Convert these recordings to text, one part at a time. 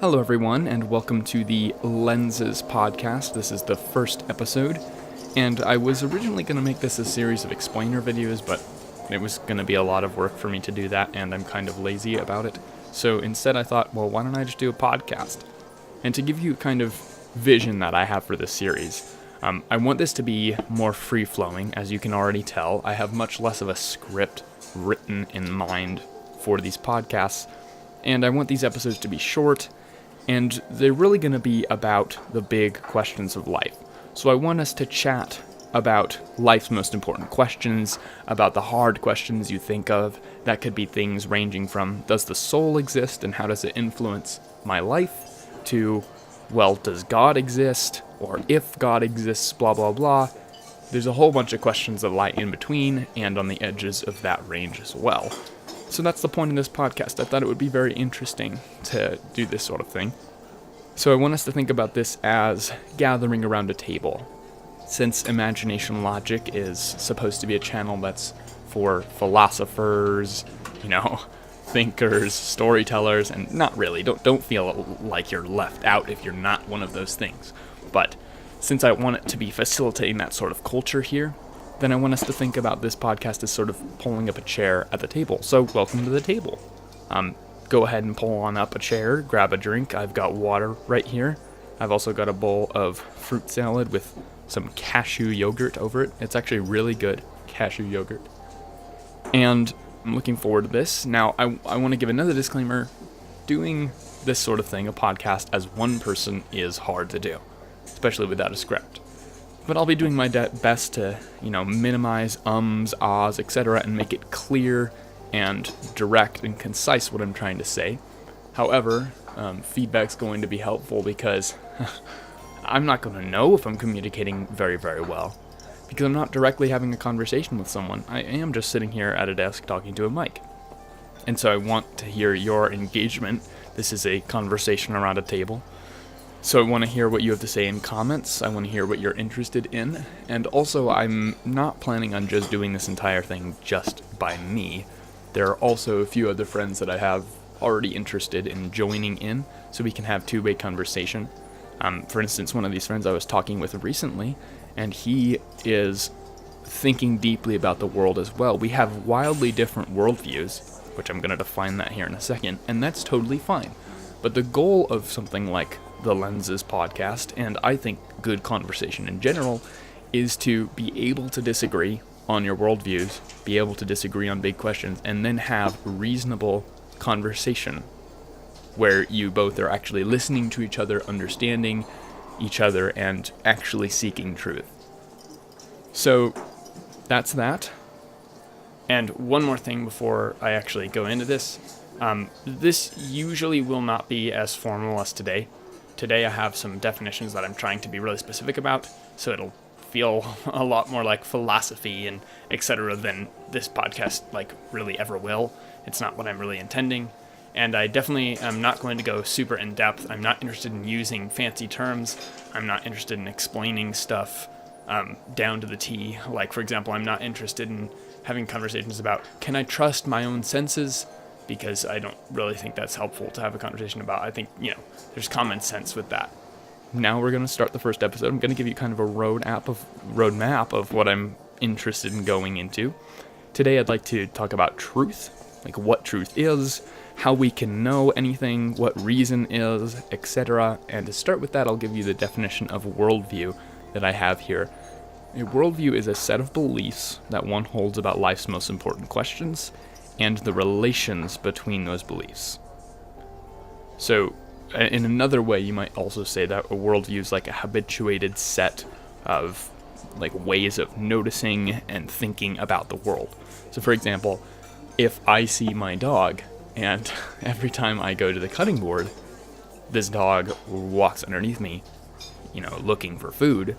Hello everyone, and welcome to the Lenses podcast. This is the first episode, and I was originally going to make this a series of explainer videos, but it was going to be a lot of work for me to do that, and I'm kind of lazy about it. So instead I thought, well, why don't I just do a podcast? And to give you kind of vision that I have for this series, I want this to be more free-flowing. As you can already tell, I have much less of a script written in mind for these podcasts, and I want these episodes to be short, and they're really going to be about the big questions of life. So I want us to chat about life's most important questions, about the hard questions you think of. That could be things ranging from, does the soul exist and how does it influence my life, to, well, does God exist, or if God exists, blah, blah, blah. There's a whole bunch of questions that lie in between and on the edges of that range as well. So that's the point of this podcast. I thought it would be very interesting to do this sort of thing. So I want us to think about this as gathering around a table. Since Imagination Logic is supposed to be a channel that's for philosophers, thinkers, storytellers, and not really. Don't feel like you're left out if you're not one of those things. But since I want it to be facilitating that sort of culture here, then I want us to think about this podcast as sort of pulling up a chair at the table. So welcome to the table. Go ahead and pull on up a chair, grab a drink. I've got water right here. I've also got a bowl of fruit salad with some cashew yogurt over it. It's actually really good cashew yogurt. And I'm looking forward to this. Now, I want to give another disclaimer. Doing this sort of thing, a podcast, as one person is hard to do, especially without a script. But I'll be doing my best to, minimize ums, ahs, etc., and make it clear and direct and concise what I'm trying to say. However, feedback's going to be helpful because I'm not going to know if I'm communicating very, very well, because I'm not directly having a conversation with someone. I am just sitting here at a desk talking to a mic. And so I want to hear your engagement. This is a conversation around a table. So I want to hear what you have to say in comments. I want to hear what you're interested in. And also, I'm not planning on just doing this entire thing just by me. There are also a few other friends that I have already interested in joining in, so we can have two-way conversation. For instance, one of these friends I was talking with recently, and he is thinking deeply about the world as well. We have wildly different worldviews, which I'm going to define that here in a second, and that's totally fine. But the goal of something like the Lenses podcast, and I think good conversation in general, is to be able to disagree on your worldviews, be able to disagree on big questions, and then have reasonable conversation where you both are actually listening to each other, understanding each other, and actually seeking truth. So that's that. And one more thing before I actually go into this. This usually will not be as formal as today. Today I have some definitions that I'm trying to be really specific about, so it'll feel a lot more like philosophy and etc. than this podcast really ever will. It's not what I'm really intending, and I definitely am not going to go super in depth. I'm not interested in using fancy terms. I'm not interested in explaining stuff down to the T. Like, for example, I'm not interested in having conversations about, can I trust my own senses? Because I don't really think that's helpful to have a conversation about. I think, there's common sense with that. Now we're going to start the first episode. I'm going to give you kind of a roadmap of what I'm interested in going into. Today I'd like to talk about truth, like what truth is, how we can know anything, what reason is, etc. And to start with that, I'll give you the definition of worldview that I have here. A worldview is a set of beliefs that one holds about life's most important questions, and the relations between those beliefs. So, in another way, you might also say that a worldview is like a habituated set of ways of noticing and thinking about the world. So, for example, if I see my dog, and every time I go to the cutting board, this dog walks underneath me, looking for food,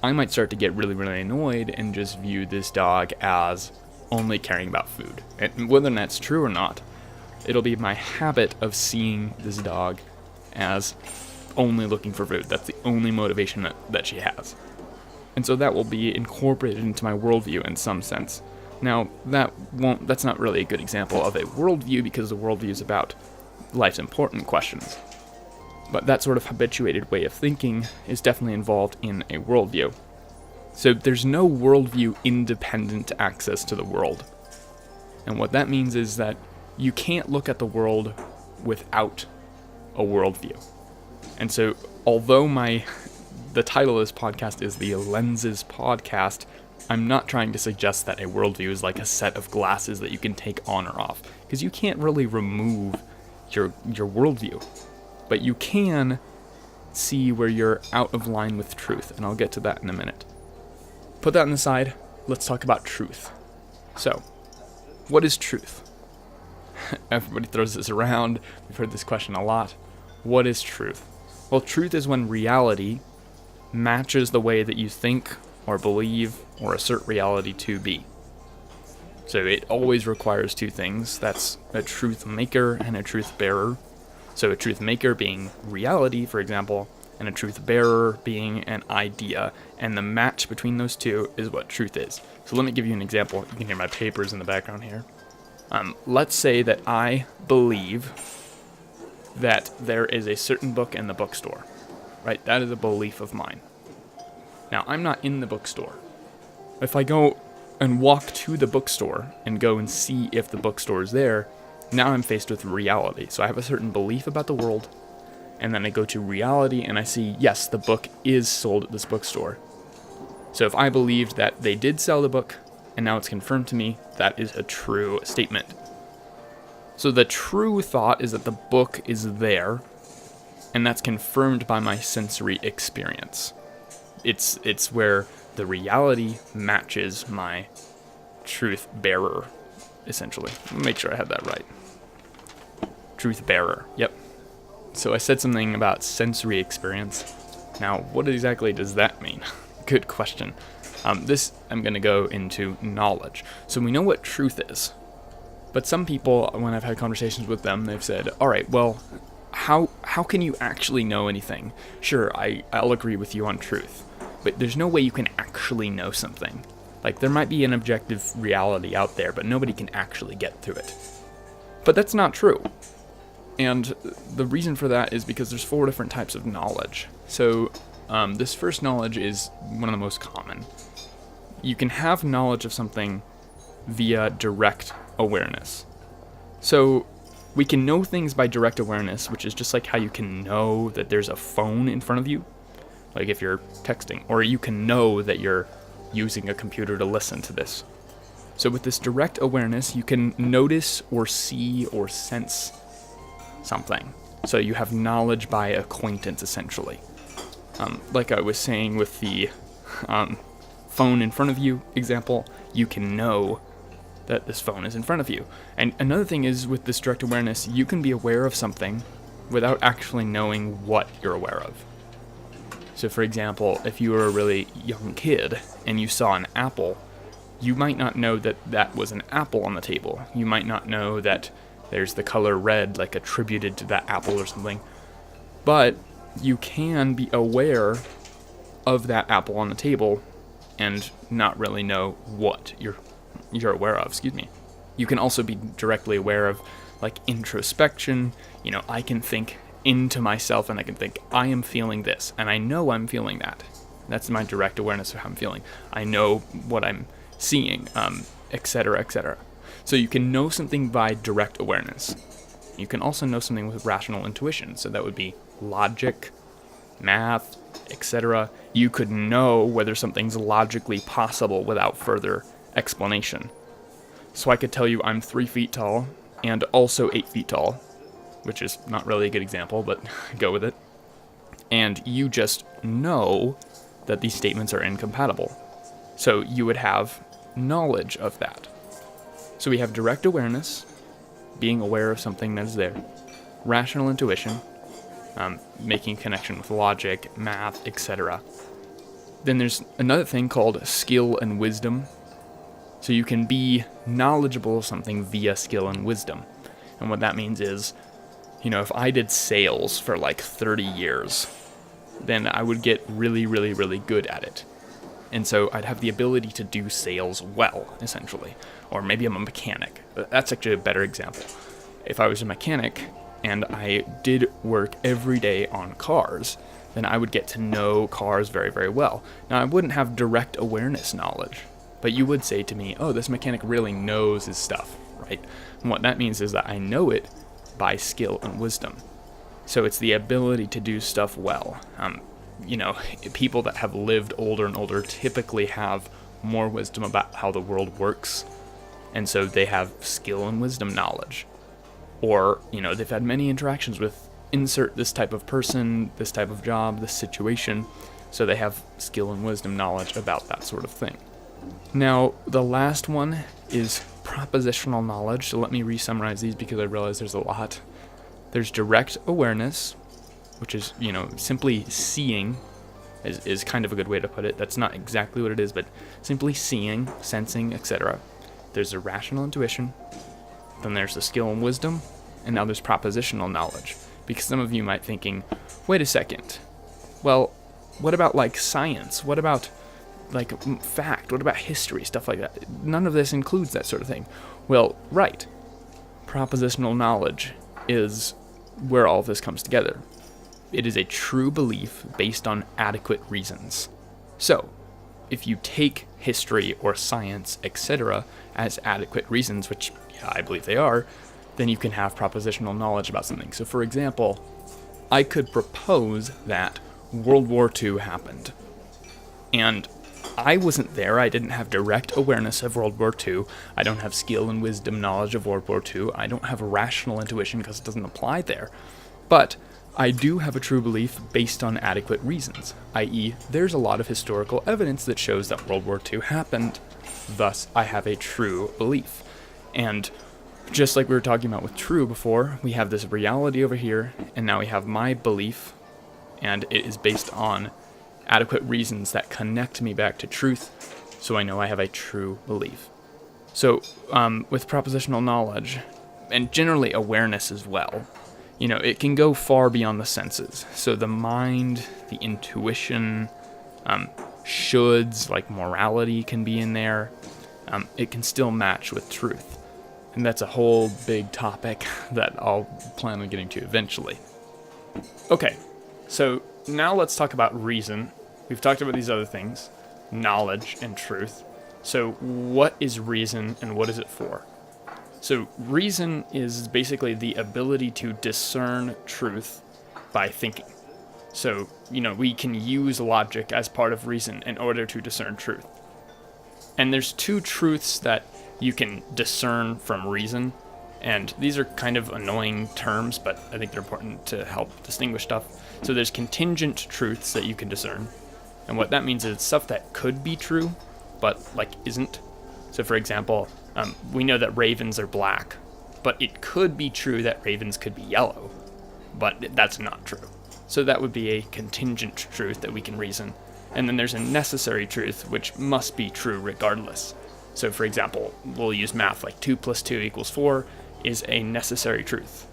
I might start to get really, really annoyed and just view this dog as only caring about food. And whether that's true or not, it'll be my habit of seeing this dog as only looking for food. That's the only motivation that she has. And so that will be incorporated into my worldview in some sense. Now, that's not really a good example of a worldview, because the worldview is about life's important questions. But that sort of habituated way of thinking is definitely involved in a worldview. So there's no worldview independent access to the world. And what that means is that you can't look at the world without a worldview. And so, although the title of this podcast is the Lenses Podcast, I'm not trying to suggest that a worldview is like a set of glasses that you can take on or off, because you can't really remove your worldview. But you can see where you're out of line with truth, and I'll get to that in a minute. Put that on the side, let's talk about truth. So, what is truth? Everybody throws this around, we've heard this question a lot. What is truth? Well, truth is when reality matches the way that you think or believe or assert reality to be. So it always requires two things. That's a truth maker and a truth bearer. So a truth maker being reality, for example, and a truth bearer being an idea. And the match between those two is what truth is. So let me give you an example. You can hear my papers in the background here. Let's say that I believe that there is a certain book in the bookstore, right? That is a belief of mine. Now, I'm not in the bookstore. If I go and walk to the bookstore and go and see if the bookstore is there, now I'm faced with reality. So I have a certain belief about the world, and then I go to reality and I see, yes, the book is sold at this bookstore. So if I believed that they did sell the book, and now it's confirmed to me, that is a true statement. So the true thought is that the book is there, and that's confirmed by my sensory experience. It's where the reality matches my truth bearer, essentially. Let me make sure I have that right. Truth bearer, yep. So I said something about sensory experience. Now, what exactly does that mean? Good question. This, I'm going to go into knowledge. So we know what truth is. But some people, when I've had conversations with them, they've said, all right, well, how can you actually know anything? Sure, I'll agree with you on truth. But there's no way you can actually know something. Like, there might be an objective reality out there, but nobody can actually get to it. But that's not true. And the reason for that is because there's 4 different types of knowledge. So this first knowledge is one of the most common. You can have knowledge of something via direct awareness. So we can know things by direct awareness, which is just like how you can know that there's a phone in front of you, like if you're texting, or you can know that you're using a computer to listen to this. So with this direct awareness, you can notice or see or sense something. So you have knowledge by acquaintance, essentially. Like I was saying with the phone in front of you example, you can know that this phone is in front of you. And another thing is, with this direct awareness, you can be aware of something without actually knowing what you're aware of. So for example, if you were a really young kid and you saw an apple, you might not know that that was an apple on the table. You might not know that there's the color red, like attributed to that apple or something. But you can be aware of that apple on the table and not really know what you're aware of, You can also be directly aware of, like, introspection. You know, I can think into myself and I can think, I am feeling this, and I know I'm feeling that. That's my direct awareness of how I'm feeling. I know what I'm seeing, etc., etc. So you can know something by direct awareness. You can also know something with rational intuition. So that would be logic, math, etc. You could know whether something's logically possible without further explanation. So I could tell you I'm 3 feet tall and also 8 feet tall, which is not really a good example, but go with it. And you just know that these statements are incompatible. So you would have knowledge of that. So we have direct awareness, being aware of something that is there, rational intuition, making connection with logic, math, etc. Then there's another thing called skill and wisdom. So you can be knowledgeable of something via skill and wisdom. And what that means is, if I did sales for like 30 years, then I would get really, really, really good at it. And so I'd have the ability to do sales well, essentially. Or maybe I'm a mechanic. That's actually a better example. If I was a mechanic, and I did work every day on cars, then I would get to know cars very, very well. Now, I wouldn't have direct awareness knowledge, but you would say to me, oh, this mechanic really knows his stuff, right? And what that means is that I know it by skill and wisdom. So it's the ability to do stuff well. People that have lived older and older typically have more wisdom about how the world works, and so they have skill and wisdom knowledge. Or, they've had many interactions with insert this type of person, this type of job, this situation, so they have skill and wisdom knowledge about that sort of thing. Now, the last one is propositional knowledge, so let me re-summarize these because I realize there's a lot. There's direct awareness, which is, simply seeing, is kind of a good way to put it. That's not exactly what it is, but simply seeing, sensing, etc. There's a rational intuition, then there's the skill and wisdom, and now there's propositional knowledge. Because some of you might thinking, wait a second, well, what about like science? What about like fact? What about history? Stuff like that. None of this includes that sort of thing. Well, right. Propositional knowledge is where all of this comes together. It is a true belief based on adequate reasons. So, if you take history or science, etc., as adequate reasons, which I believe they are, then you can have propositional knowledge about something. So, for example, I could propose that World War II happened. And I wasn't there. I didn't have direct awareness of World War II. I don't have skill and wisdom knowledge of World War II. I don't have rational intuition because it doesn't apply there. But I do have a true belief based on adequate reasons, i.e., there's a lot of historical evidence that shows that World War II happened. Thus, I have a true belief. And just like we were talking about with true before, we have this reality over here, and now we have my belief, and it is based on adequate reasons that connect me back to truth, so I know I have a true belief. So, with propositional knowledge, and generally awareness as well, it can go far beyond the senses. So the mind, the intuition, shoulds, like morality can be in there. It can still match with truth. And that's a whole big topic that I'll plan on getting to eventually. Okay, so now let's talk about reason. We've talked about these other things, knowledge and truth. So what is reason and what is it for? So reason is basically the ability to discern truth by thinking. So, we can use logic as part of reason in order to discern truth. And there's two truths that you can discern from reason, and these are kind of annoying terms, but I think they're important to help distinguish stuff. So there's contingent truths that you can discern, and what that means is stuff that could be true, but isn't. So for example, we know that ravens are black, but it could be true that ravens could be yellow, but that's not true. So that would be a contingent truth that we can reason. And then there's a necessary truth, which must be true regardless. So for example, we'll use math, 2 + 2 = 4 is a necessary truth.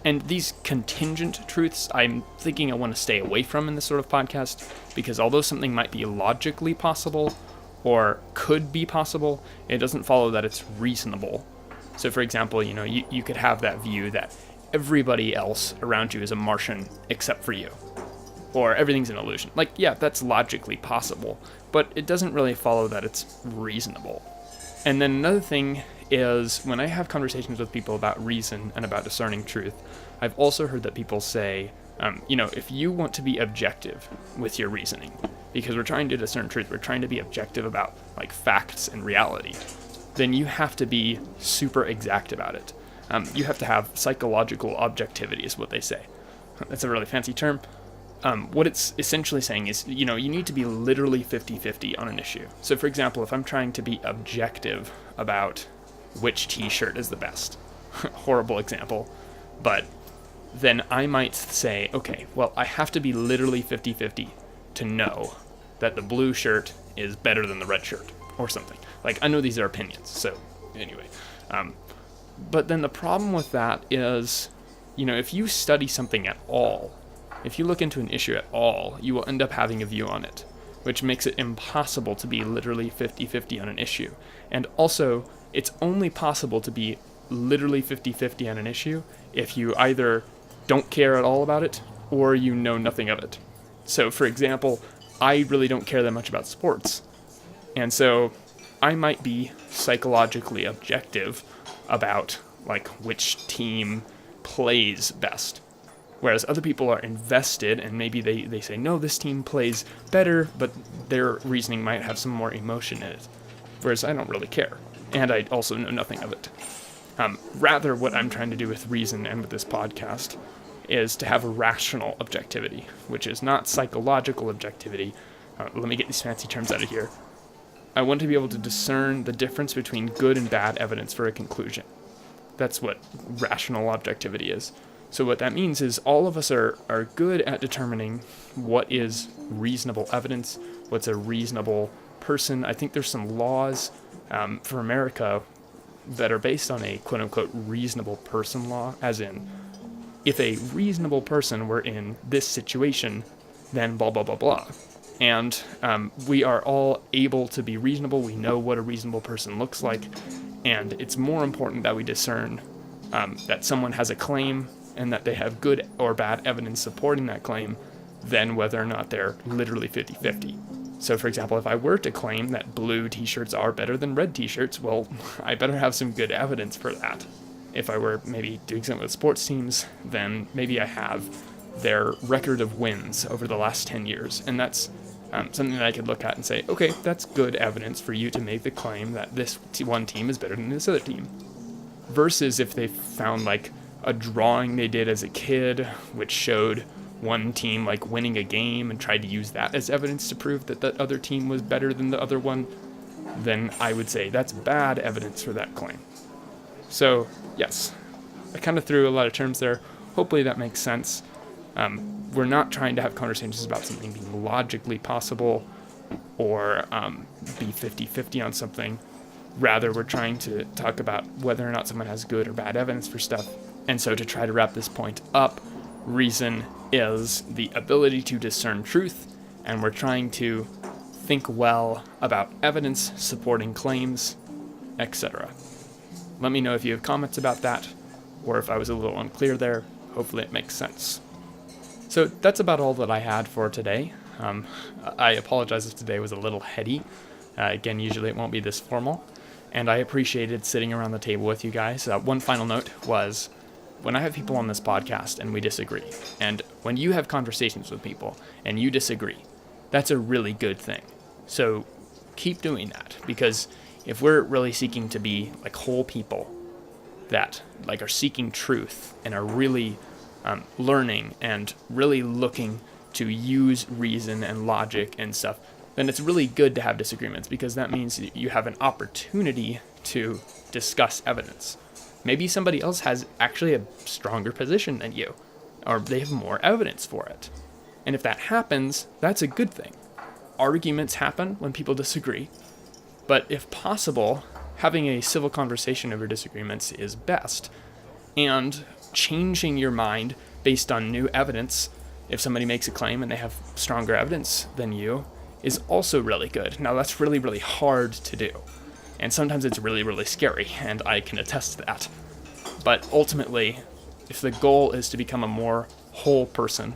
And these contingent truths, I'm thinking I want to stay away from in this sort of podcast, because although something might be logically possible, or could be possible, it doesn't follow that it's reasonable. So for example, you could have that view that everybody else around you is a Martian except for you, or everything's an illusion. Yeah, that's logically possible, but it doesn't really follow that it's reasonable. And then another thing is, when I have conversations with people about reason and about discerning truth, I've also heard that people say, if you want to be objective with your reasoning, because we're trying to discern truth, we're trying to be objective about facts and reality, then you have to be super exact about it. You have to have psychological objectivity, is what they say. That's a really fancy term. What it's essentially saying is, you need to be literally 50-50 on an issue. So for example, if I'm trying to be objective about which t-shirt is the best, horrible example, but then I might say, okay, well, I have to be literally 50-50 to know that the blue shirt is better than the red shirt, or something. I know these are opinions, so anyway. But then the problem with that is, if you study something at all, if you look into an issue at all, you will end up having a view on it, which makes it impossible to be literally 50-50 on an issue. And also, it's only possible to be literally 50-50 on an issue if you either don't care at all about it or you know nothing of it. So, for example, I really don't care that much about sports. And so I might be psychologically objective about, like, which team plays best. Whereas other people are invested, and maybe they say, no, this team plays better, but their reasoning might have some more emotion in it. Whereas I don't really care. And I also know nothing of it. Rather, what I'm trying to do with reason and with this podcast is to have a rational objectivity, which is not psychological objectivity. Let me get these fancy terms out of here. I want to be able to discern the difference between good and bad evidence for a conclusion. That's what rational objectivity is. So what that means is all of us are good at determining what is reasonable evidence, what's a reasonable person. I think there's some laws for America that are based on a quote-unquote reasonable person law, as in, if a reasonable person were in this situation, then blah, blah, blah, blah. And we are all able to be reasonable. We know what a reasonable person looks like. And it's more important that we discern that someone has a claim and that they have good or bad evidence supporting that claim than whether or not they're literally 50-50. So, for example, if I were to claim that blue t-shirts are better than red t-shirts, well, I better have some good evidence for that. If I were maybe doing something with sports teams, then maybe I have their record of wins over the last 10 years. And that's something that I could look at and say, okay, that's good evidence for you to make the claim that this one team is better than this other team. Versus if they found, like, a drawing they did as a kid, which showed one team, like, winning a game and tried to use that as evidence to prove that that other team was better than the other one, then I would say that's bad evidence for that claim. So, yes, I kind of threw a lot of terms there. Hopefully that makes sense. We're not trying to have conversations about something being logically possible or be 50-50 on something. Rather, we're trying to talk about whether or not someone has good or bad evidence for stuff. And so to try to wrap this point up, reason is the ability to discern truth, and we're trying to think well about evidence supporting claims, etc. Let me know if you have comments about that, or if I was a little unclear there. Hopefully it makes sense. So that's about all that I had for today. I apologize if today was a little heady. Again, usually it won't be this formal. And I appreciated sitting around the table with you guys. One final note was, when I have people on this podcast and we disagree, and when you have conversations with people and you disagree, that's a really good thing. So keep doing that, because if we're really seeking to be like whole people that like are seeking truth and are really learning and really looking to use reason and logic and stuff, then it's really good to have disagreements, because that means you have an opportunity to discuss evidence. Maybe somebody else has actually a stronger position than you, or they have more evidence for it. And if that happens, that's a good thing. Arguments happen when people disagree, but if possible, having a civil conversation over disagreements is best. And changing your mind based on new evidence, if somebody makes a claim and they have stronger evidence than you, is also really good. Now, that's really, really hard to do. And sometimes it's really, really scary, and I can attest to that. But ultimately, if the goal is to become a more whole person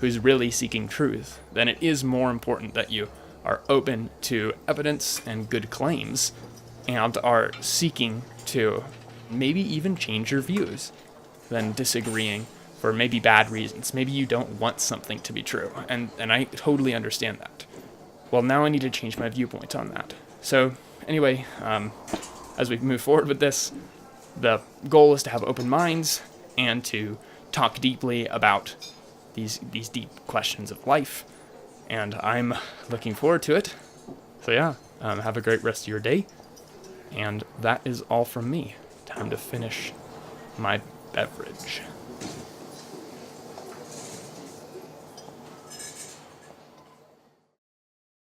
who's really seeking truth, then it is more important that you are open to evidence and good claims, and are seeking to maybe even change your views than disagreeing for maybe bad reasons. Maybe you don't want something to be true, and I totally understand that. Well, now I need to change my viewpoint on that. So anyway, as we move forward with this, the goal is to have open minds and to talk deeply about these deep questions of life. And I'm looking forward to it. So yeah, have a great rest of your day. And that is all from me. Time to finish my beverage.